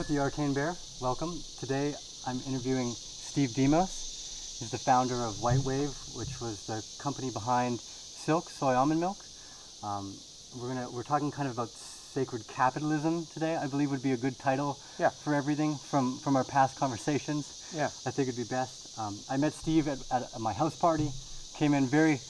with the Arcane Bear. Welcome. Today I'm interviewing Steve Demos. He's the founder of White Wave, which was the company behind Silk Soy Almond Milk. We're talking kind of about sacred capitalism today. I believe would be a good title for everything from our past conversations. Yeah. I think it'd be best. I met Steve at my house party. Came in very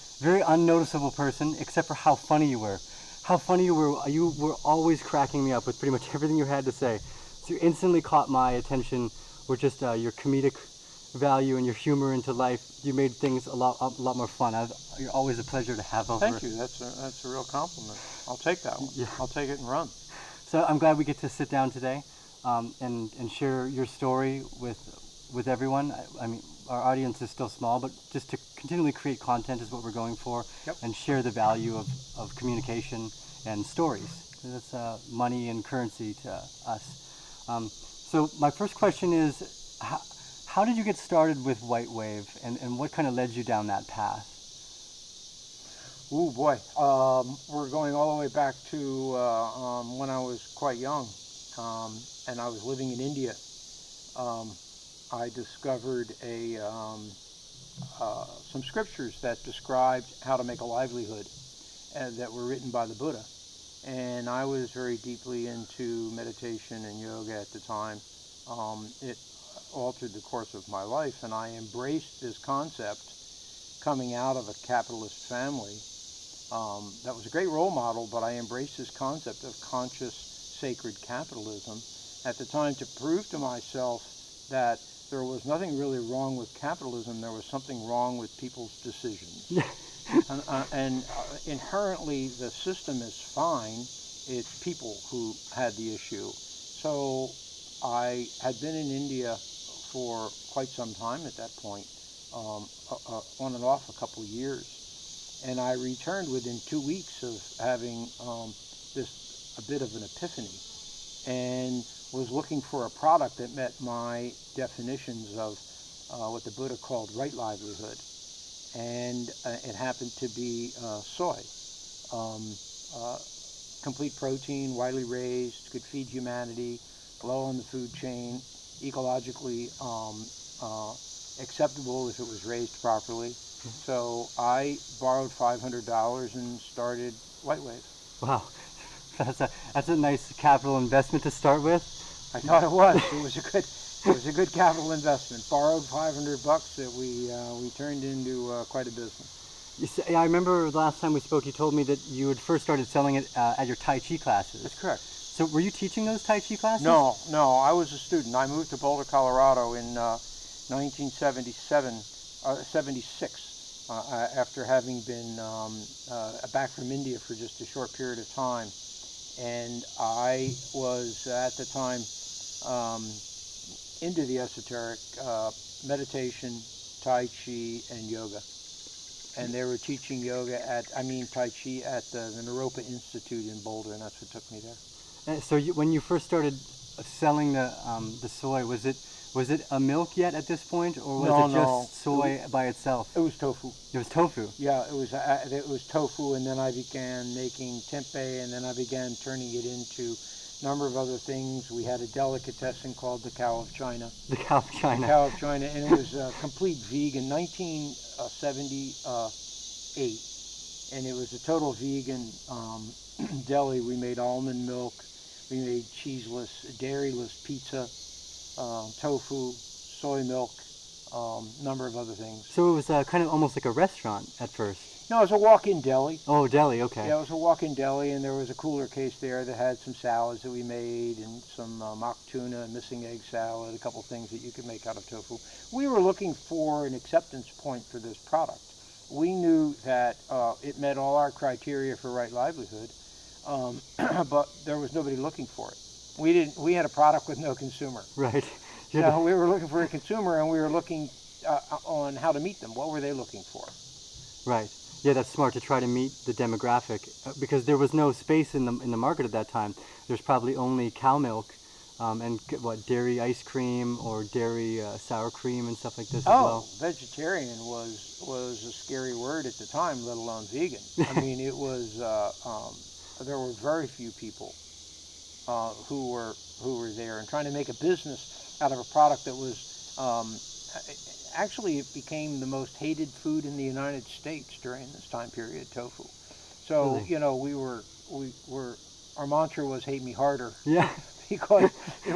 unnoticeable person, except for how funny you were. How funny you were. You were always cracking me up with pretty much everything you had to say. So you instantly caught my attention with just your comedic value and your humor into life. You made things a lot more fun. You're always a pleasure to have over. Thank you. That's a real compliment. I'll take that one. Yeah. I'll take it and run. So I'm glad we get to sit down today and share your story with everyone. I mean, our audience is still small, but just to continually create content is what we're going for, and share the value of communication and stories. That's money and currency to us. So my first question is, how did you get started with White Wave, and what kind of led you down that path? Ooh, boy. We're going all the way back to when I was quite young, and I was living in India. I discovered some scriptures that described how to make a livelihood that were written by the Buddha. And I was very deeply into meditation and yoga at the time. It altered the course of my life, and I embraced this concept coming out of a capitalist family. That was a great role model, but I embraced this concept of conscious, sacred capitalism at the time to prove to myself that there was nothing really wrong with capitalism. There was something wrong with people's decisions. and inherently, the system is fine. It's people who had the issue. So I had been in India for quite some time at that point, on and off a couple of years. And I returned within 2 weeks of having a bit of an epiphany, and was looking for a product that met my definitions of what the Buddha called right livelihood. And it happened to be soy. Complete protein, widely raised, could feed humanity, low on the food chain, ecologically acceptable if it was raised properly. So I borrowed $500 and started White Wave. Wow, that's a nice capital investment to start with. I thought it was. It was a good capital investment. Borrowed $500 that we turned into quite a business. I remember the last time we spoke, you told me that you had first started selling it at your Tai Chi classes. That's correct. So were you teaching those Tai Chi classes? No, I was a student. I moved to Boulder, Colorado in 76, after having been back from India for just a short period of time. And I was, at the time, into the esoteric, meditation, Tai Chi, and yoga. And they were teaching Tai Chi at the Naropa Institute in Boulder, and that's what took me there. So when you first started selling the soy, was it a milk yet at this point, or was it just soy by itself? It was tofu. It was tofu. Yeah, it was tofu, and then I began making tempeh, and then I began turning it into a number of other things. We had a delicatessen called the Cow of China. The Cow of China. The Cow of China, and it was complete vegan, 1978, and it was a total vegan deli. We made almond milk, we made cheeseless, dairyless pizza, tofu, soy milk, number of other things. So it was kind of almost like a restaurant at first. No, it was a walk-in deli. Oh, deli, okay. Yeah, it was a walk-in deli, and there was a cooler case there that had some salads that we made, and some mock tuna, missing egg salad, a couple things that you could make out of tofu. We were looking for an acceptance point for this product. We knew that it met all our criteria for right livelihood, but there was nobody looking for it. We had a product with no consumer. Right. We were looking for a consumer, and we were looking on how to meet them. What were they looking for? Right. Yeah, that's smart to try to meet the demographic, because there was no space in the market at that time. There's probably only cow milk, and dairy ice cream or dairy sour cream and stuff like this as well. Vegetarian was a scary word at the time, let alone vegan. I mean, it was there were very few people who were there, and trying to make a business out of a product that was actually, it became the most hated food in the United States during this time period, tofu. So Really? you know, our mantra was "Hate me harder." Yeah. Because it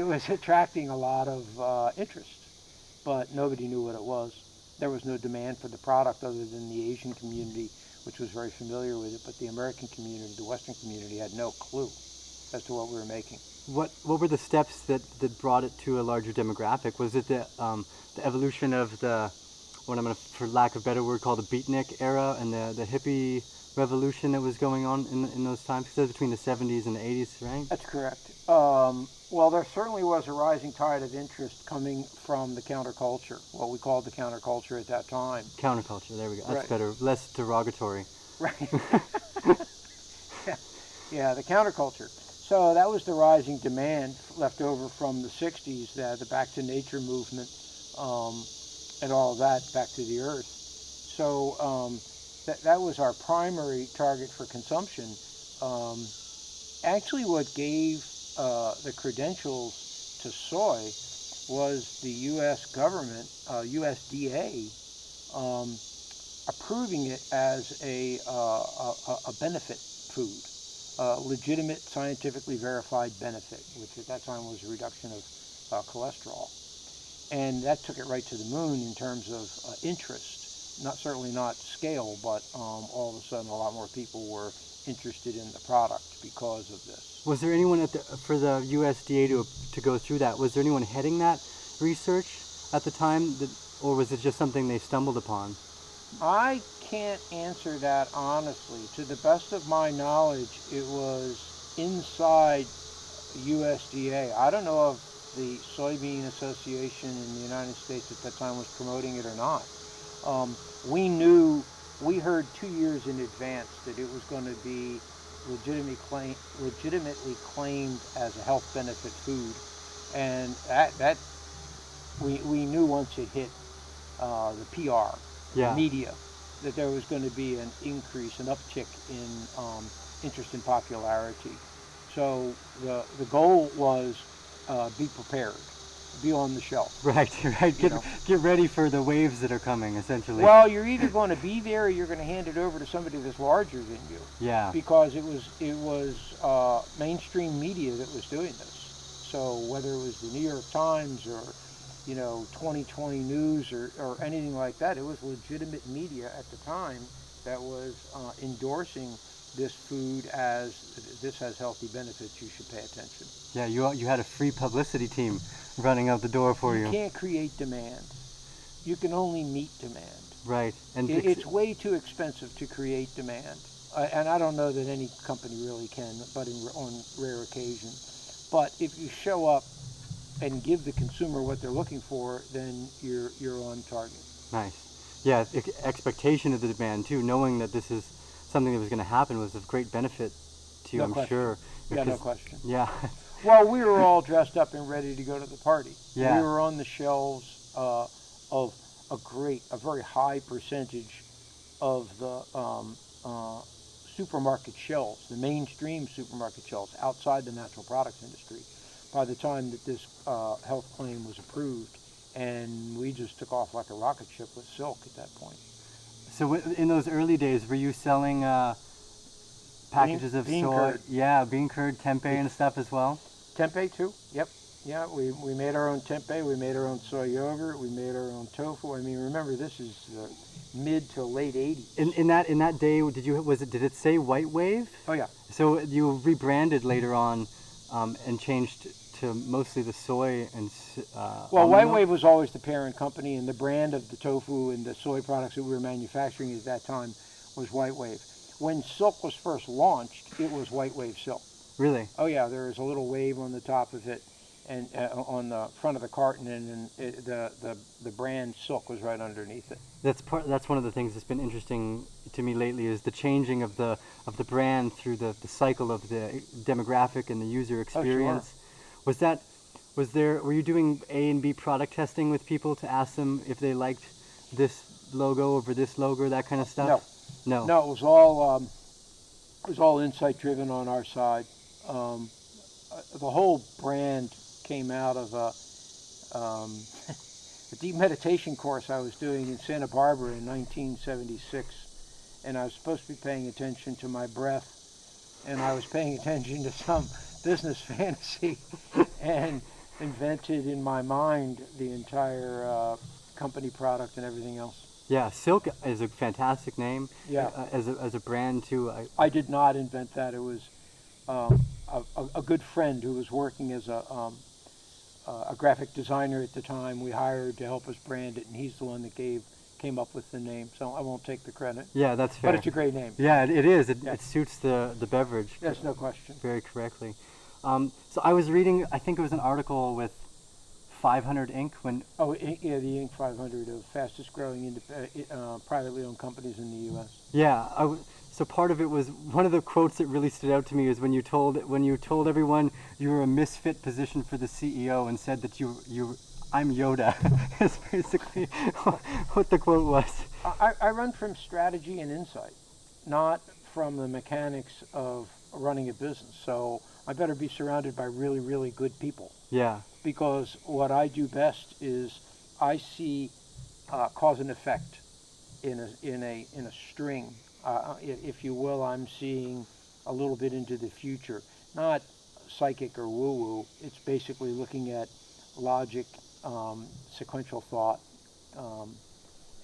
was attracting a lot of interest, but nobody knew what it was. There was no demand for the product other than the Asian community, which was very familiar with it, but the American community, the Western community, had no clue as to what we were making. What were the steps that brought it to a larger demographic? Was it the evolution of the, what I'm gonna, for lack of a better word, call the beatnik era, and the hippie revolution that was going on in those times? Because it was between the 70s and the 80s, right? That's correct. Well, there certainly was a rising tide of interest coming from the counterculture, what we called the counterculture at that time. Counterculture, there we go. That's Right. better, less derogatory. Right. Yeah, the counterculture. So that was the rising demand left over from the 60s, the Back to Nature movement, and all of that, back to the earth. So that was our primary target for consumption. Actually, what gave the credentials to soy was the U.S. government, USDA, approving it as a benefit food, legitimate, scientifically verified benefit, which at that time was a reduction of cholesterol. And that took it right to the moon in terms of interest. Certainly not scale, but all of a sudden a lot more people were interested in the product because of this. Was there anyone for the USDA to go through that? Was there anyone heading that research at the time, or was it just something they stumbled upon? I can't answer that honestly. To the best of my knowledge, it was inside USDA. I don't know if the Soybean Association in the United States at that time was promoting it or not. We heard 2 years in advance that it was going to be legitimately claimed as a health benefit food, and that we knew once it hit the PR, Yeah. media, that there was going to be an increase, an uptick in interest and popularity. So the goal was be prepared, be on the shelf. Right, right. Get ready for the waves that are coming, essentially. Well, you're either going to be there or you're going to hand it over to somebody that's larger than you. Yeah. Because it was mainstream media that was doing this. So whether it was the New York Times or 2020 News or anything like that, it was legitimate media at the time that was endorsing this food as this has healthy benefits. You should pay attention. Yeah, you had a free publicity team running out the door for you. You can't create demand. You can only meet demand. Right, and it's way too expensive to create demand, and I don't know that any company really can, but on rare occasion. But if you show up and give the consumer what they're looking for, then you're on target. Nice. Yeah, expectation of the demand too, knowing that this is something that was going to happen was of great benefit to you, No I'm question. sure. Yeah, no question. Yeah. Well, we were all dressed up and ready to go to the party. Yeah. We were on the shelves of a very high percentage of the supermarket shelves, the mainstream supermarket shelves outside the natural products industry, by the time that this health claim was approved. And we just took off like a rocket ship with Silk at that point. So in those early days, were you selling packages of bean soy? curd. Yeah, bean curd, tempeh and stuff as well? Tempeh too, yep. Yeah, we made our own tempeh, we made our own soy yogurt, we made our own tofu. I mean, remember, this is mid to late 80s. In that day, did it say White Wave? Oh yeah. So you rebranded later on and changed to mostly the soy and well, White Wave was always the parent company, and the brand of the tofu and the soy products that we were manufacturing at that time was White Wave. When Silk was first launched, it was White Wave Silk. Really? Oh yeah, there was a little wave on the top of it, and on the front of the carton, and the brand Silk was right underneath it. That's one of the things that's been interesting to me lately, is the changing of the brand through the cycle of the demographic and the user experience. Oh, sure. Were you doing A and B product testing with people to ask them if they liked this logo over this logo, that kind of stuff? No, it was all insight driven on our side. the whole brand came out of a deep meditation course I was doing in Santa Barbara in 1976, and I was supposed to be paying attention to my breath, and I was paying attention to some business fantasy, and invented in my mind the entire company product and everything else. Yeah, Silk is a fantastic name. Yeah. As a brand too. I did not invent that. It was a good friend who was working as a graphic designer at the time. We hired to help us brand it, and he's the one that came up with the name. So I won't take the credit. Yeah, that's fair. But it's a great name. Yeah, it is. It Yeah. suits the beverage. Yes, no question. Very correctly. So I was reading, I think it was an article with 500 Inc. when. Oh, yeah, the Inc. 500 of fastest growing privately owned companies in the U.S. Yeah, so part of it was one of the quotes that really stood out to me is when you told everyone you were a misfit position for the CEO and said that I'm Yoda. Is basically what the quote was. I run from strategy and insight, not from the mechanics of running a business. So I better be surrounded by really, really good people. Yeah. Because what I do best is I see cause and effect in a string. If you will, I'm seeing a little bit into the future, not psychic or woo-woo. It's basically looking at logic, sequential thought,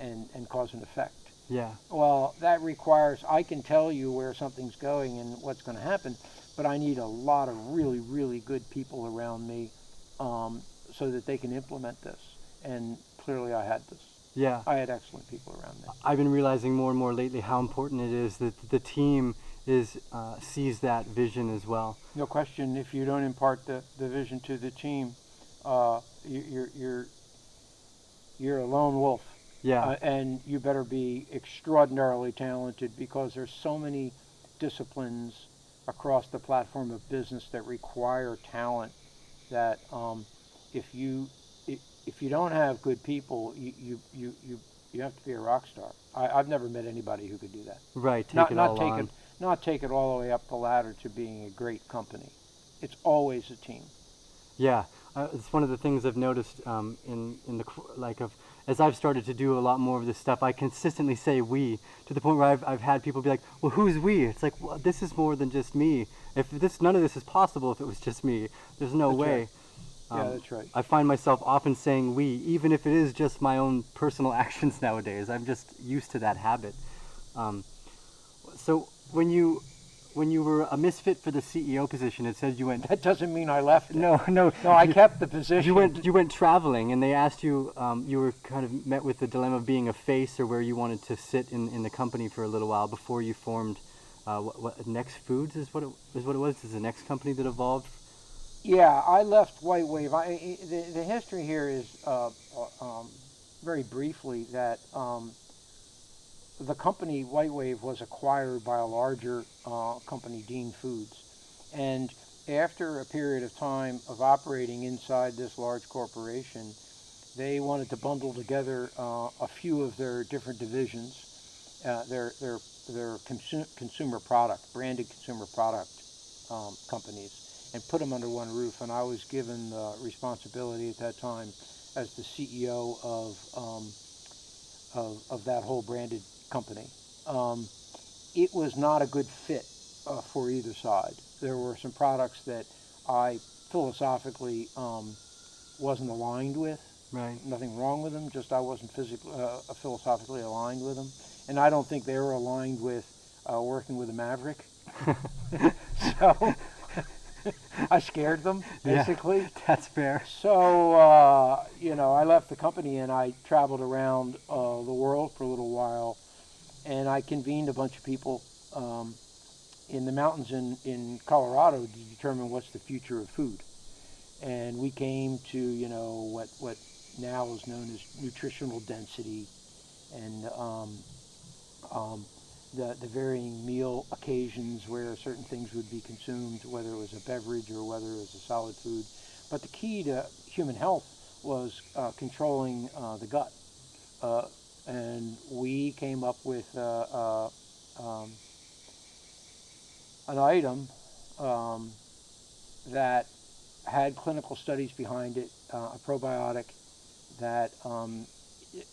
and cause and effect. Yeah. Well, that requires, I can tell you where something's going and what's going to happen, but I need a lot of really, really good people around me so that they can implement this. And clearly I had this. Yeah. I had excellent people around me. I've been realizing more and more lately how important it is that the team sees that vision as well. No question, if you don't impart the vision to the team, you're a lone wolf. Yeah. And you better be extraordinarily talented, because there's so many disciplines across the platform of business that require talent that if you don't have good people, you have to be a rock star. I've never met anybody who could do that. Right. Not take it all the way up the ladder to being a great company. It's always a team. Yeah. It's one of the things I've noticed as I've started to do a lot more of this stuff, I consistently say we, to the point where I've had people be like, well, who's we? It's like, well, this is more than just me. None of this is possible if it was just me. There's no way. Right. Yeah, that's right. I find myself often saying we, even if it is just my own personal actions nowadays. I'm just used to that habit. So when you were a misfit for the CEO position, it said you went. That doesn't mean I left it. No, I kept the position. You went traveling, and they asked you. You were kind of met with the dilemma of being a face, or where you wanted to sit in the company for a little while before you formed. What Next Foods is what it was. Is the next company that evolved. Yeah, I left White Wave. The history here is very briefly that. The company White Wave was acquired by a larger company, Dean Foods, and after a period of time of operating inside this large corporation, they wanted to bundle together a few of their different divisions, their consumer product, branded consumer product companies, and put them under one roof. And I was given the responsibility at that time as the CEO of that whole branded company. It was not a good fit for either side. There were some products that I philosophically wasn't aligned with. Right. Nothing wrong with them, just I wasn't philosophically aligned with them. And I don't think they were aligned with working with a maverick. So I scared them, basically. Yeah, that's fair. So, I left the company and I traveled around the world for a little while. And I convened a bunch of people in the mountains in Colorado to determine what's the future of food. And we came to, what now is known as nutritional density, and the varying meal occasions where certain things would be consumed, whether it was a beverage or whether it was a solid food. But the key to human health was controlling the gut. And we came up with an item that had clinical studies behind it, a probiotic that it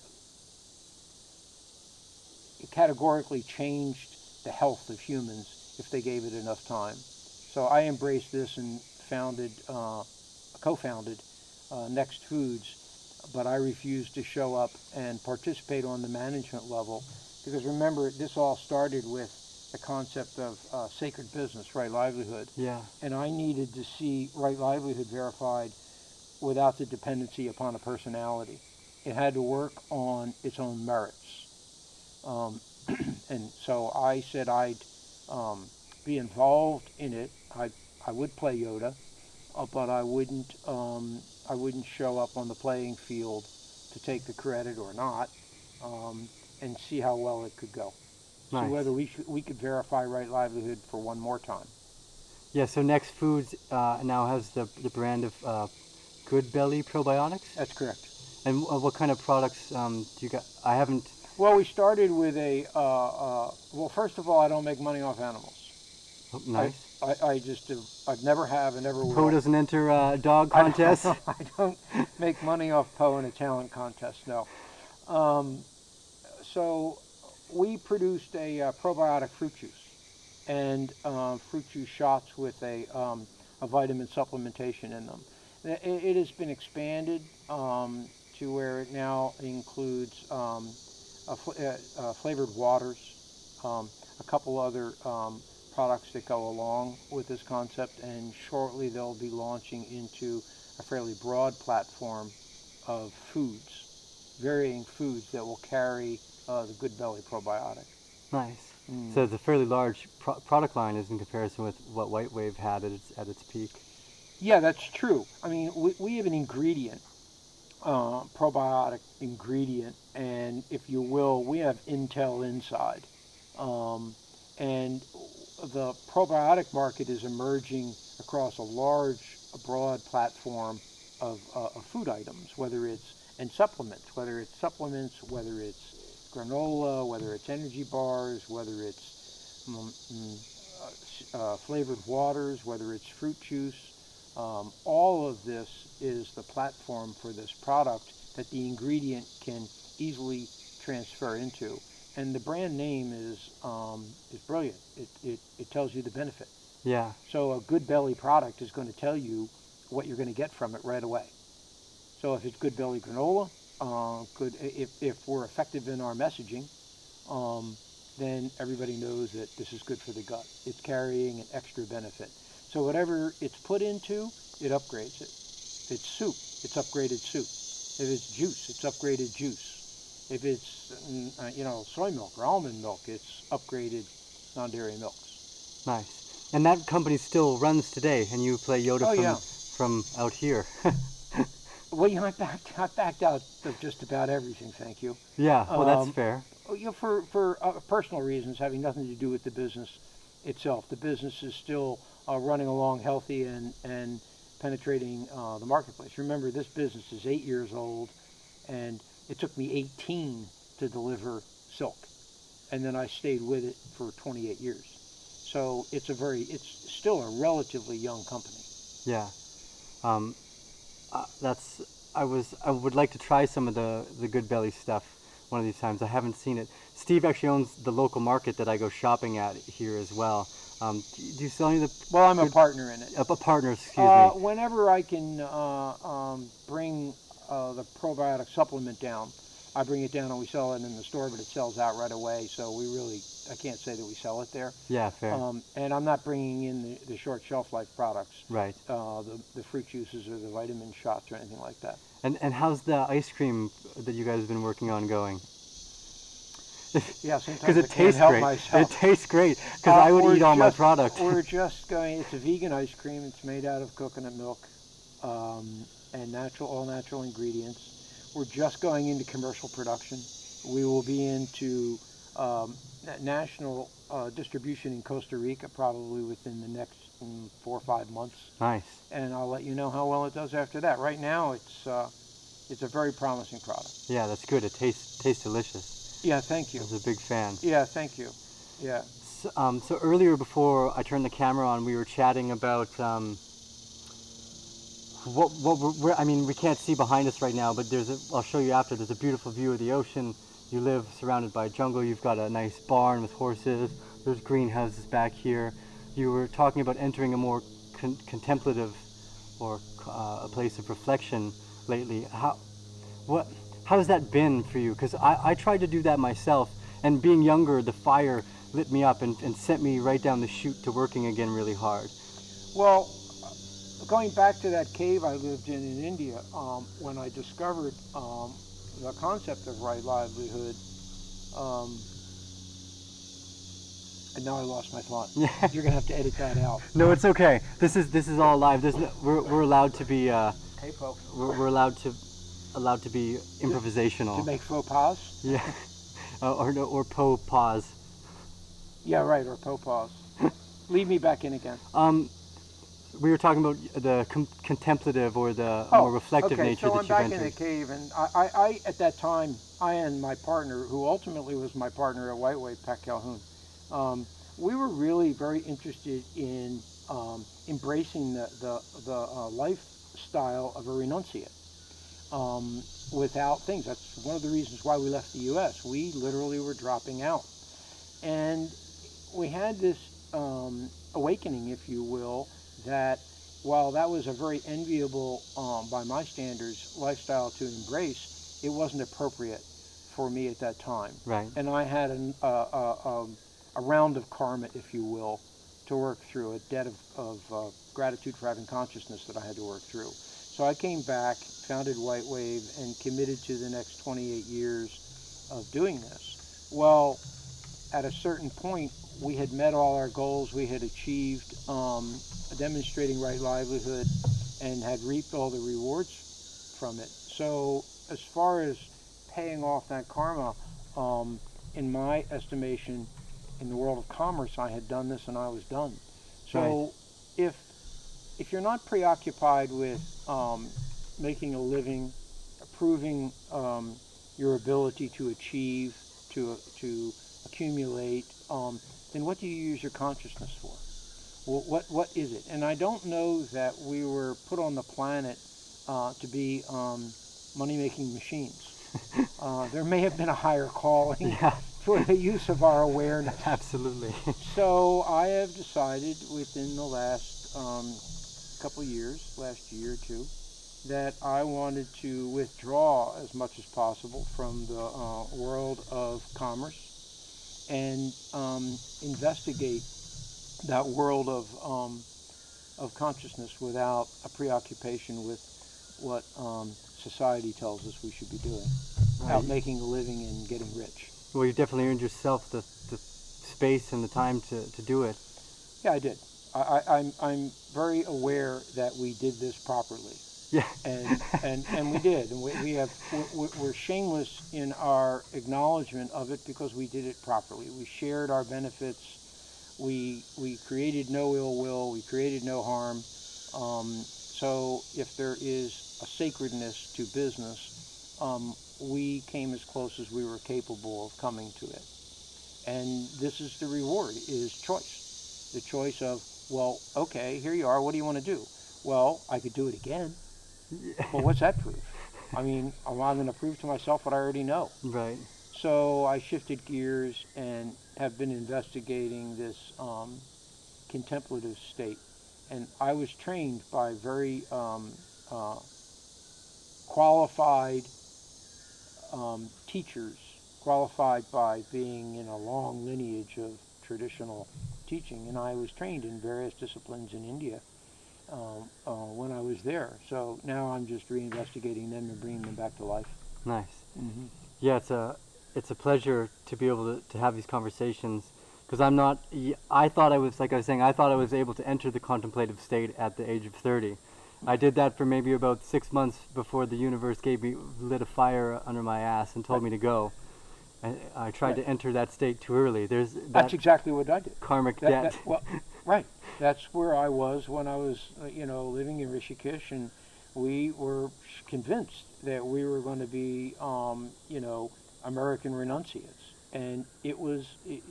categorically changed the health of humans if they gave it enough time. So I embraced this and co-founded Next Foods, but I refused to show up and participate on the management level because remember, this all started with the concept of sacred business, right livelihood. Yeah. And I needed to see right livelihood verified without the dependency upon a personality. It had to work on its own merits. And so I said I'd be involved in it. I would play Yoda, but I wouldn't show up on the playing field to take the credit or not, and see how well it could go. Nice. See whether we could verify right livelihood for one more time. Yeah. So Next Foods now has the brand of Goodbelly Probiotics. That's correct. And what kind of products do you got? I haven't. Well, we started with a. Well, first of all, I don't make money off animals. Oh, nice. I just do. I've never have and never will. Poe doesn't enter dog contests. I don't make money off Poe in a talent contest. No. So we produced a probiotic fruit juice, and fruit juice shots with a vitamin supplementation in them. It has been expanded to where it now includes flavored waters, a couple other products that go along with this concept, and shortly they'll be launching into a fairly broad platform of foods, varying foods that will carry the Goodbelly probiotic. Nice. So it's a fairly large product line is in comparison with what White Wave had at its peak. Yeah, that's true. I mean, we have an ingredient, probiotic ingredient, and if you will, we have intel inside. And the probiotic market is emerging across a broad platform of food items, whether it's supplements, whether it's granola, whether it's energy bars, whether it's flavored waters, whether it's fruit juice. All of this is the platform for this product that the ingredient can easily transfer into. And the brand name is brilliant. It tells you the benefit. Yeah. So a Goodbelly product is going to tell you what you're going to get from it right away. So if it's Goodbelly granola, if we're effective in our messaging, then everybody knows that this is good for the gut. It's carrying an extra benefit. So whatever it's put into, it upgrades it. If it's soup, it's upgraded soup. If it's juice, it's upgraded juice. If it's soy milk or almond milk, it's upgraded non-dairy milks. Nice. And that company still runs today, and you play Yoda from out here. Well, I backed out of just about everything, thank you. Yeah, well, that's fair. For personal reasons, having nothing to do with the business itself. The business is still running along healthy and penetrating the marketplace. Remember, this business is 8 years old, and it took me 18 to deliver Silk, and then I stayed with it for 28 years. So it's still a relatively young company. Yeah. I would like to try some of the Goodbelly stuff one of these times. I haven't seen it. Steve actually owns the local market that I go shopping at here as well. Do you sell any of the? Well, I'm a partner in it. A partner, excuse me. Whenever I can bring the probiotic supplement down, I bring it down and we sell it in the store, but it sells out right away. So I can't say that we sell it there. Yeah, fair. And I'm not bringing in the short shelf life products. Right. The fruit juices or the vitamin shots or anything like that. And how's the ice cream that you guys have been working on going? Yeah, sometimes because it tastes great. It tastes great because I would eat all my product. We're just going. It's a vegan ice cream. It's made out of coconut milk and all natural ingredients. We're just going into commercial production. We will be into national distribution in Costa Rica probably within the next 4 or 5 months. Nice. And I'll let you know how well it does after that. Right now, it's a very promising product. Yeah, that's good. It tastes delicious. Yeah, thank you. I was a big fan. Yeah, thank you. Yeah. So earlier, before I turned the camera on, we were chatting about I mean, we can't see behind us right now, but I'll show you after. There's a beautiful view of the ocean. You live surrounded by jungle. You've got a nice barn with horses. There's greenhouses back here. You were talking about entering a more contemplative or a place of reflection lately. How has that been for you? Because I tried to do that myself, and being younger, the fire lit me up and sent me right down the chute to working again really hard. Well, going back to that cave I lived in India, when I discovered the concept of right livelihood, and now I lost my thought. You're gonna have to edit that out. No, it's okay. This is all live. We're allowed to be. Hey, folks. We're allowed to be improvisational. To make faux pas. Yeah, or pause. Yeah, right, or faux pas. Lead me back in again. We were talking about the contemplative or the more reflective nature that you've So I'm entered. back in the cave, and I at that time, I and my partner, who ultimately was my partner at White Wave, Pat Calhoun, we were really very interested in embracing the lifestyle of a renunciate without things. That's one of the reasons why we left the U.S. We literally were dropping out. And we had this awakening, if you will, that while that was a very enviable, by my standards, lifestyle to embrace, it wasn't appropriate for me at that time. Right. And I had a round of karma, if you will, to work through, a debt of gratitude for having consciousness that I had to work through. So I came back, founded White Wave, and committed to the next 28 years of doing this. Well, at a certain point, we had met all our goals. We had achieved demonstrating right livelihood and had reaped all the rewards from it. So as far as paying off that karma, in my estimation, in the world of commerce, I had done this and I was done. So right. If you're not preoccupied with making a living, proving your ability to achieve, to accumulate, then what do you use your consciousness for? Well, what is it? And I don't know that we were put on the planet to be money-making machines. There may have been a higher calling for the use of our awareness. Absolutely. So I have decided within the last couple years, last year or two, that I wanted to withdraw as much as possible from the world of commerce and investigate that world of consciousness without a preoccupation with what society tells us we should be doing, out making a living and getting rich. Well, you definitely earned yourself the space and the time to do it. Yeah, I did. I'm very aware that we did this properly. Yeah. And we did. And we're shameless in our acknowledgement of it because we did it properly. We shared our benefits. We created no ill will. We created no harm. So if there is a sacredness to business, we came as close as we were capable of coming to it. And this is the reward, is choice. The choice of, well, okay, here you are. What do you want to do? Well, I could do it again. Well, what's that prove? I mean, am I going to prove to myself what I already know? Right. So I shifted gears and have been investigating this contemplative state. And I was trained by very qualified teachers, qualified by being in a long lineage of traditional teaching. And I was trained in various disciplines in India when I was there. So now I'm just reinvestigating them and bringing them back to life. Nice. Mm-hmm. Yeah, it's a pleasure to be able to have these conversations, because I thought I was, like I was saying, I thought I was able to enter the contemplative state at the age of 30. I did that for maybe about 6 months before the universe lit a fire under my ass and told me to go. I tried to enter that state too early. That's exactly what I did. Karmic debt. Right. That's where I was when I was, living in Rishikesh, and we were convinced that we were going to be, American renunciates. And the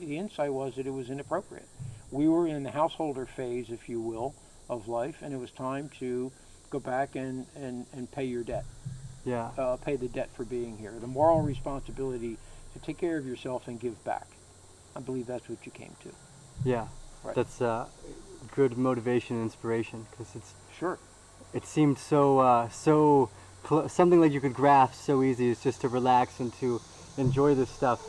insight was that it was inappropriate. We were in the householder phase, if you will, of life, and it was time to go back and pay your debt. Yeah. Pay the debt for being here. The moral responsibility to take care of yourself and give back. I believe that's what you came to. Yeah. Right. That's good motivation and inspiration, because Sure. it seemed so something like you could grasp so easy. It's just to relax and to enjoy this stuff.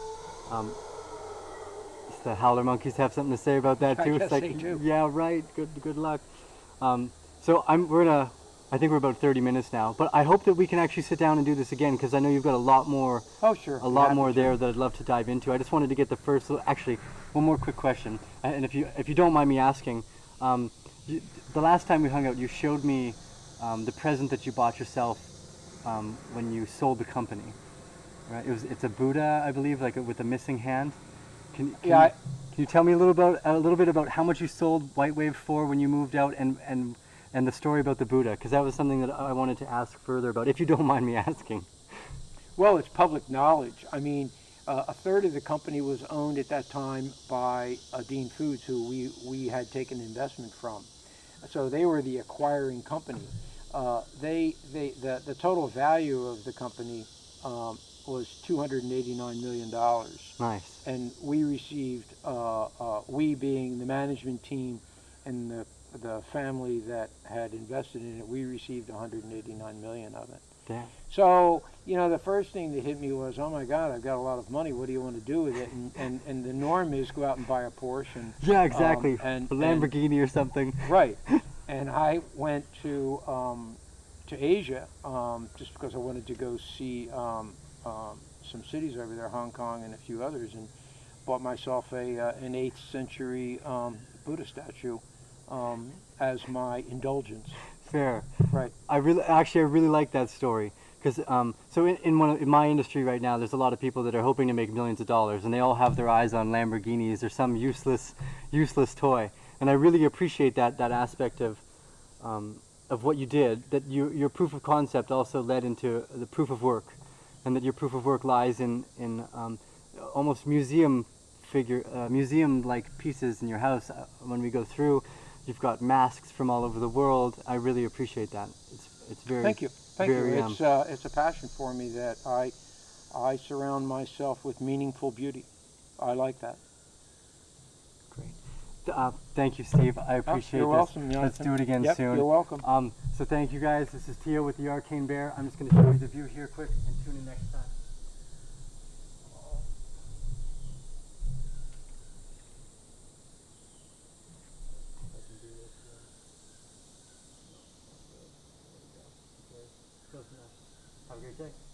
Does the howler monkeys have something to say about that too? I guess they do. Yeah, right. Good luck. So I think we're about 30 minutes now, but I hope that we can actually sit down and do this again, because I know you've got a lot more. Oh, sure. A lot more there that I'd love to dive into. I just wanted to get the first. Actually, one more quick question, and if you don't mind me asking, the last time we hung out, you showed me the present that you bought yourself when you sold the company. Right? It's a Buddha, I believe, like with a missing hand. Can you tell me a little bit about how much you sold White Wave for when you moved out, and the story about the Buddha, because that was something that I wanted to ask further about, if you don't mind me asking. Well, it's public knowledge. I mean, a third of the company was owned at that time by Dean Foods, who we had taken investment from. So they were the acquiring company. The total value of the company was $289 million. Nice. And we received, we being the management team and the family that had invested in it, we received $189 million of it. Damn. So, the first thing that hit me was, oh my God, I've got a lot of money. What do you want to do with it? And the norm is go out and buy a Porsche. And, yeah, exactly. A Lamborghini or something. Right. And I went to Asia just because I wanted to go see some cities over there, Hong Kong and a few others, and bought myself an 8th century Buddha statue as my indulgence. Fair. Right. I really like that story, because so in my industry right now, there's a lot of people that are hoping to make millions of dollars, and they all have their eyes on Lamborghinis or some useless toy. And I really appreciate that aspect of what you did. That your proof of concept also led into the proof of work, and that your proof of work lies in almost museum-like pieces in your house. When we go through, you've got masks from all over the world. I really appreciate that. It's very. Thank you. It's a passion for me that I surround myself with meaningful beauty. I like that. Great. Thank you, Steve. I appreciate you're this. Welcome, Let's do it again soon. You're welcome. So thank you guys. This is Tio with the Arcane Bear. I'm just going to show you the view here quick and tune in next time. Have a great day.